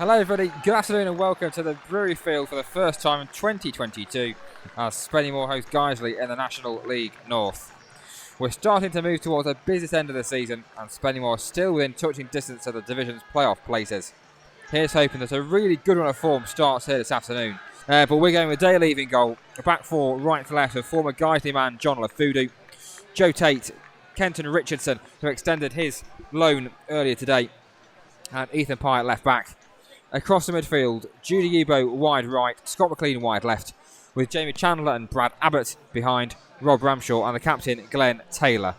Hello everybody, good afternoon and welcome to the Brewery Field for the first time in 2022 as Spennymoor hosts Guiseley in the National League North. We're starting to move towards the busiest end of the season and Spennymoor still within touching distance of the division's playoff places. Here's hoping that a really good run of form starts here this afternoon. But we're going with day leaving goal, back four right to left of former Guiseley man John Lafudu, Joe Tate, Kenton Richardson who extended his loan earlier today, and Ethan Pye at left back. Across the midfield, Judy Ebo wide right, Scott McLean wide left, with Jamie Chandler and Brad Abbott behind Rob Ramshaw and the captain Glenn Taylor.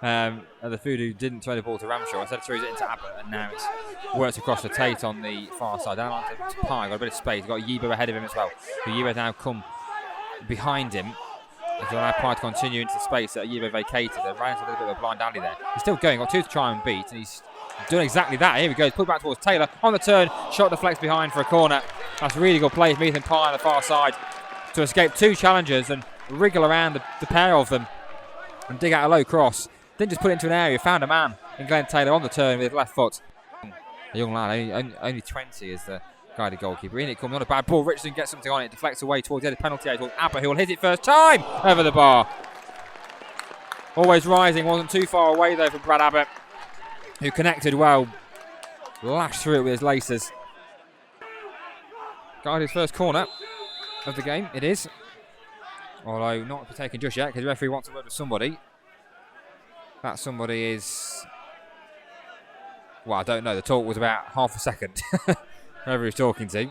And the Fudu didn't throw the ball to Ramshaw, instead threw it into Abbott, and now it's worked across to Tate on the far side. Down to Pye, got a bit of space, got Yebo ahead of him as well. But Yebo now come behind him. He's allowed Pye to continue into the space that Yebo vacated. They ran into a little bit of a blind alley there. He's still going, got two to try and beat, and he's doing exactly that. Here he goes, pulled back towards Taylor on the turn, shot deflects behind for a corner. That's really good play from Ethan Pye on the far side to escape two challengers and wriggle around the pair of them and dig out a low cross. Didn't just put it into an area, found a man in Glenn Taylor on the turn with his left foot. A young lad, only 20 is the guided goalkeeper. In it comes on a bad ball, Richardson gets something on it, deflects away towards the end of the penalty area towards Abbott, who will hit it first time over the bar. Always rising, wasn't too far away though from Brad Abbott, who connected well, lashed through it with his laces. Guided first corner of the game, it is. Although not to be taken just yet, because the referee wants to work with somebody. That somebody is... well, I don't know, the talk was about half a second. Whoever he's talking to.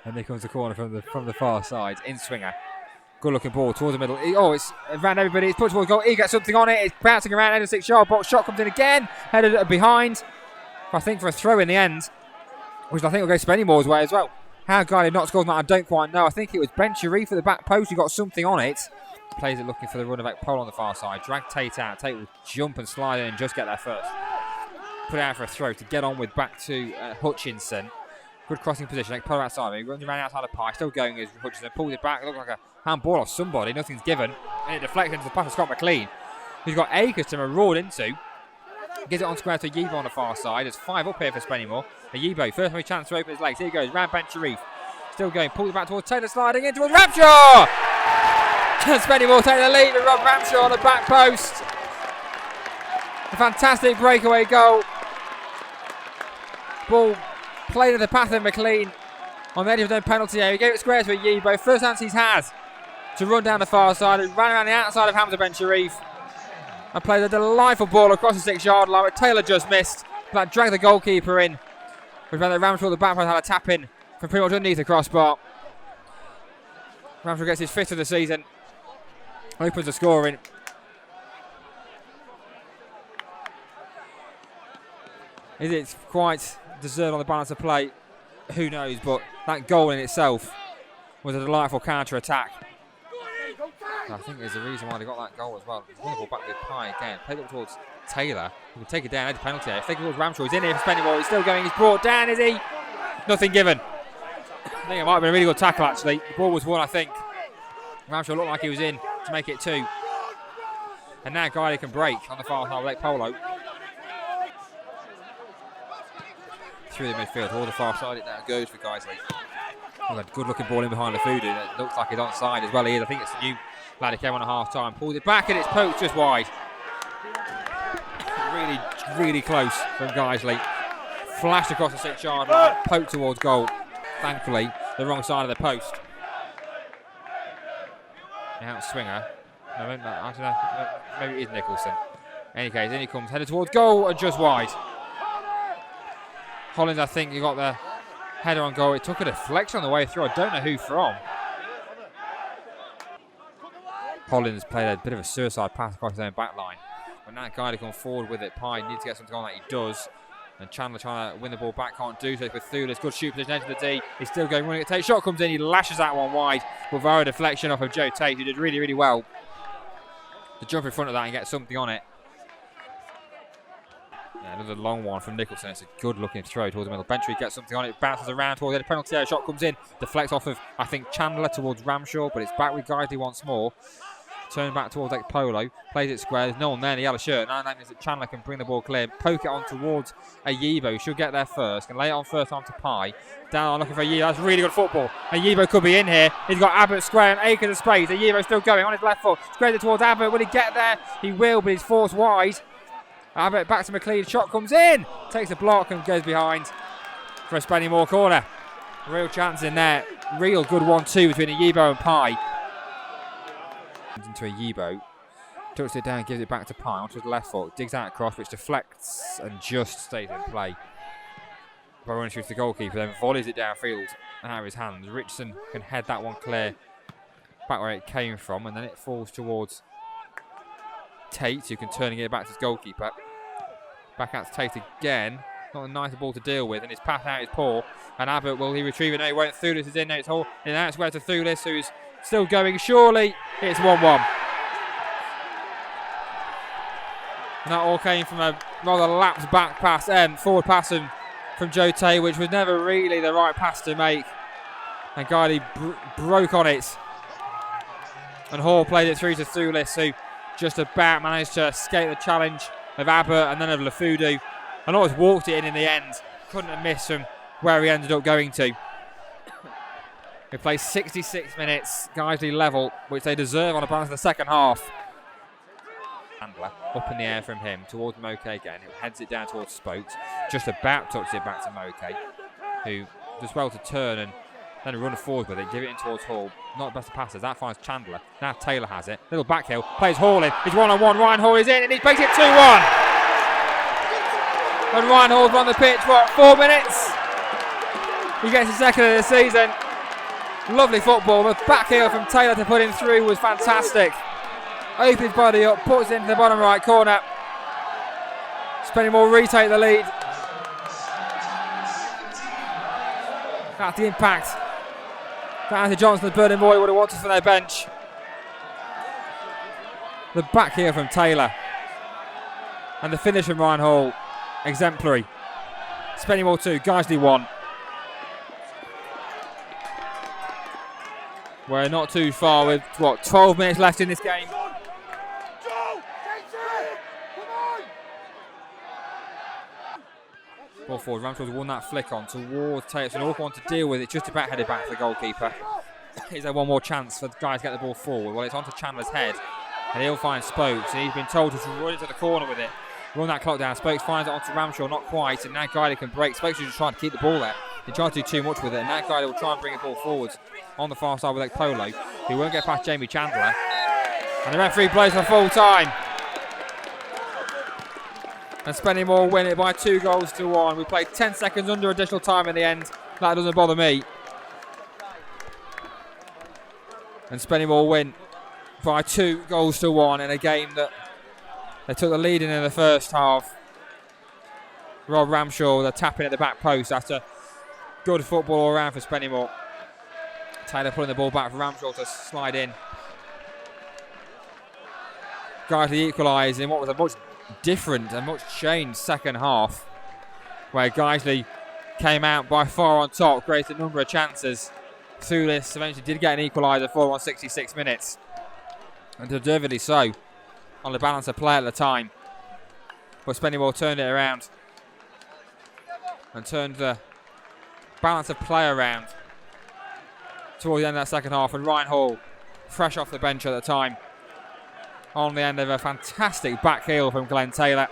And there comes the corner from the far side, in swinger. Good looking ball towards the middle. It's around everybody. It's put towards goal. He gets something on it. It's bouncing around end of 6-yard box. Shot comes in again. Headed behind. I think for a throw in the end, which I think will go Spennymoor's way as well. How Guy did not score that, I don't quite know. I think it was Ben Sharif at the back post who got something on it. Plays it looking for the runner back pole on the far side. Drag Tate out. Tate will jump and slide in and just get there first. Put it out for a throw to get on with back to Hutchinson. Good crossing position. Pull outside. He runs around outside of Pye. Still going as Hutchinson pulls it back. It looks like a handball off somebody. Nothing's given. And it deflects into the pass of Scott McLean, who's got acres to maraud into. Gives it on square to Yebo on the far side. There's 5 up here for Spennymoor. Yebo, first time he chance to open his legs. Here he goes. Round Ben Sharif. Still going. Pulls it back towards Taylor, sliding in towards Ramshaw. Spennymoor take the lead with Rob Ramshaw on the back post. A fantastic breakaway goal. Ball played in the path of McLean on the edge of the penalty area. He gave it square to Yebo. First chance he's had to run down the far side. He ran around the outside of Hamza Ben Sharif and played a delightful ball across the 6-yard line, but Taylor just missed. That dragged the goalkeeper in. We've had Ramshaw the back post had a tap in from pretty much underneath the crossbar. Ramshaw gets his 5th of the season. Opens the scoring. Is it quite deserved on the balance of play? Who knows, but that goal in itself was a delightful counter-attack. I think there's a reason why they got that goal as well. Wonderful back with Pye again. Played up towards Taylor. He can take it down, edge penalty area. Take it towards Ramshaw. He's in here for Spennymoor. He's still going. He's brought down, is he? Nothing given. I think it might have been a really good tackle, actually. The ball was won, I think. Ramshaw looked like he was in to make it 2. And now Guiley can break on the far side of Lake Polo. Through the midfield, all the far side, it now goes for Guiseley. Well, a good looking ball in behind the Fudu. It looks like he's onside as well. He is. I think it's the new lad who came on at half time. Pulled it back and it's poked just wide. Really, really close from Guiseley. Flashed across the 6-yard line, poked towards goal. Thankfully, the wrong side of the post. Out swinger. I don't know. Maybe it is Nicholson. In any case, in he comes, headed towards goal and just wide. Hollins, I think, you got the header on goal. It took a deflection on the way through. I don't know who from. Hollins played a bit of a suicide pass across his own back line. But now Guy to come forward with it. Pye needs to get something on that. He does. And Chandler trying to win the ball back, can't do so. With Thulis, good shoot position, edge of the D. He's still going, running it. Tate shot comes in, he lashes that one wide. With a deflection off of Joe Tate, who did really, really well to jump in front of that and get something on it. Yeah, another long one from Nicholson. It's a good looking throw towards the middle. Bentry gets something on it, bounces around towards the penalty area. Shot comes in, deflects off of, I think, Chandler towards Ramshaw, but it's back with Guiseley once more. Turn back towards Polo. Plays it square. There's no one there in the yellow shirt. Now that means that Chandler can bring the ball clear. Poke it on towards Ayibo. Should get there first. Can lay it on first on to Pi. Down looking for Ayibo. That's really good football. Ayibo could be in here. He's got Abbott square and acres of space. Ayibo still going on his left foot. Squares it towards Abbott. Will he get there? He will, but he's forced wide. Abbott back to McLeod. Shot comes in. Takes a block and goes behind for a Spennymoor corner. Real chance in there. Real good 1-2 between Ayibo and Pi. Into Ayibo. Tucks it down, gives it back to Pi onto his left foot. Digs out across, which deflects and just stays in play. By running through to the goalkeeper, then volleys it downfield and out of his hands. Richardson can head that one clear back where it came from, and then it falls towards Tate, who can turn and get it back to his goalkeeper. Back out to Tate again. Not a nice ball to deal with, and his pass out is poor. And Abbott, will he retrieve it? No, he won't. Thulis is in there. It's all in and out square to Thulis, who's still going. Surely it's 1-1. And that all came from a rather lapsed back pass, forward pass from Joe Tate, which was never really the right pass to make. And Guiseley broke on it. And Hall played it through to Thulis, who just about managed to escape the challenge of Abbott and then of Lafudu. And always walked it in the end. Couldn't have missed from where he ended up going to. He played 66 minutes, Guiseley level, which they deserve on the balance of the second half. Handler up in the air from him towards Moke again, who heads it down towards Spokes. Just about touches it back to Moke, who does well to turn and then run forward with it, give it in towards Hall. Not the best of passes, that finds Chandler. Now Taylor has it. Little back heel, plays Hall in. He's 1-on-1, Ryan Hall is in and he makes it 2-1. And Ryan Hall's on the pitch, 4 minutes? He gets his second of the season. Lovely football. The back heel from Taylor to put him through was fantastic. Opens his body up, puts it into the bottom right corner. Spennymoor retake the lead. That's the impact that Anthony Johnson and Burnham Boy would have wanted from their bench. The back heel from Taylor. And the finish from Ryan Hall. Exemplary. Spennymoor 2, Guiseley 1. We're not too far with, 12 minutes left in this game. Ball forward, Ramshaw's won that flick on towards Tate. It's an awkward one to deal with. It's just about headed back to the goalkeeper. Is there one more chance for the guys to get the ball forward? Well, it's onto Chandler's head. And he'll find Spokes. And he's been told to run into the corner with it. Run that clock down. Spokes finds it onto Ramshaw, not quite. And now Guiseley can break. Spokes is just trying to keep the ball there. He tried to do too much with it. And now Guiseley will try and bring the ball forwards on the far side with Polo. He won't get past Jamie Chandler. And the referee blows for full time. And Spennymoor win it by 2-1. We played 10 seconds under additional time in the end. That doesn't bother me. And Spennymoor win by 2-1 in a game that they took the lead in the first half. Rob Ramshaw, they're tapping at the back post after good football all around for Spennymoor. Taylor pulling the ball back for Ramshaw to slide in. Guiseley equalised in what was a much different and much changed second half, where Guiseley came out by far on top, created a number of chances. Thulis eventually did get an equaliser for 66 minutes, and deservedly so, on the balance of play at the time. But Spennymoor turned it around and turned the balance of play around towards the end of that second half, and Ryan Hall, fresh off the bench at the time, on the end of a fantastic back heel from Glenn Taylor.